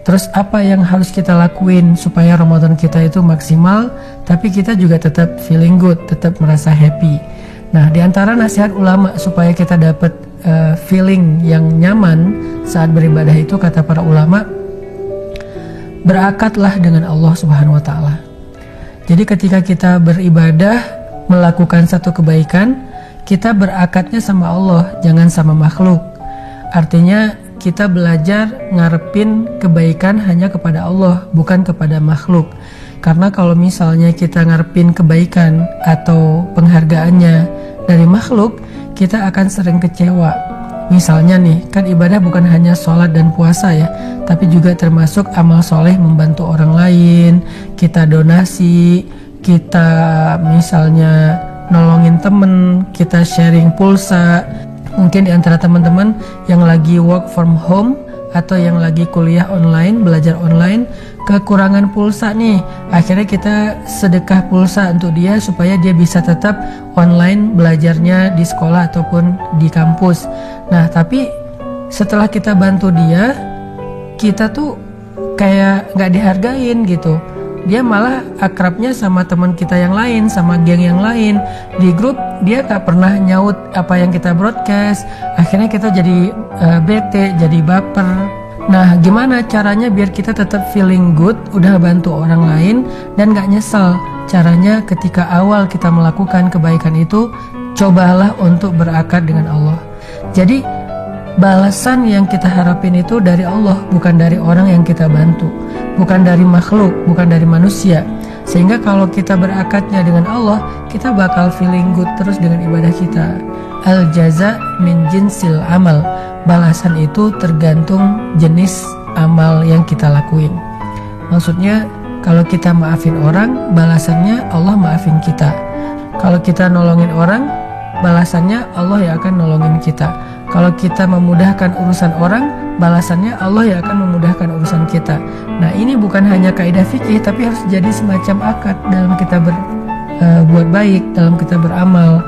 Terus apa yang harus kita lakuin supaya Ramadan kita itu maksimal, tapi kita juga tetap feeling good, tetap merasa happy. Nah, di antara nasihat ulama supaya kita dapat feeling yang nyaman saat beribadah itu, kata para ulama, berakatlah dengan Allah Subhanahu wa taala. Jadi ketika kita beribadah, melakukan satu kebaikan, kita berakatnya sama Allah, jangan sama makhluk. Artinya kita belajar ngarepin kebaikan hanya kepada Allah, bukan kepada makhluk. Karena kalau misalnya kita ngarepin kebaikan atau penghargaannya dari makhluk, kita akan sering kecewa. Misalnya nih, kan ibadah bukan hanya sholat dan puasa ya, tapi juga termasuk amal soleh membantu orang lain, kita donasi, kita misalnya nolongin temen, kita sharing pulsa. Mungkin di antara teman-teman yang lagi work from home atau yang lagi kuliah online, belajar online, kekurangan pulsa nih, akhirnya kita sedekah pulsa untuk dia supaya dia bisa tetap online belajarnya di sekolah ataupun di kampus. Nah, tapi setelah kita bantu dia, kita tuh kayak nggak dihargain gitu. Dia malah akrabnya sama teman kita yang lain, sama geng yang lain. Di grup dia gak pernah nyaut apa yang kita broadcast. Akhirnya kita jadi bete, jadi baper. Nah, gimana caranya biar kita tetap feeling good, udah bantu orang lain dan gak nyesel? Caranya ketika awal kita melakukan kebaikan itu, cobalah untuk berakad dengan Allah. Jadi balasan yang kita harapin itu dari Allah, bukan dari orang yang kita bantu, bukan dari makhluk, bukan dari manusia. Sehingga kalau kita berakadnya dengan Allah, kita bakal feeling good terus dengan ibadah kita. Al jaza min jinsil amal. Balasan itu tergantung jenis amal yang kita lakuin. Maksudnya kalau kita maafin orang, balasannya Allah maafin kita. Kalau kita nolongin orang, balasannya Allah yang akan nolongin kita. Kalau kita memudahkan urusan orang, balasannya Allah yang akan memudahkan urusan kita. Nah, ini bukan hanya kaidah fikih, tapi harus jadi semacam akad dalam kita berbuat baik, dalam kita beramal.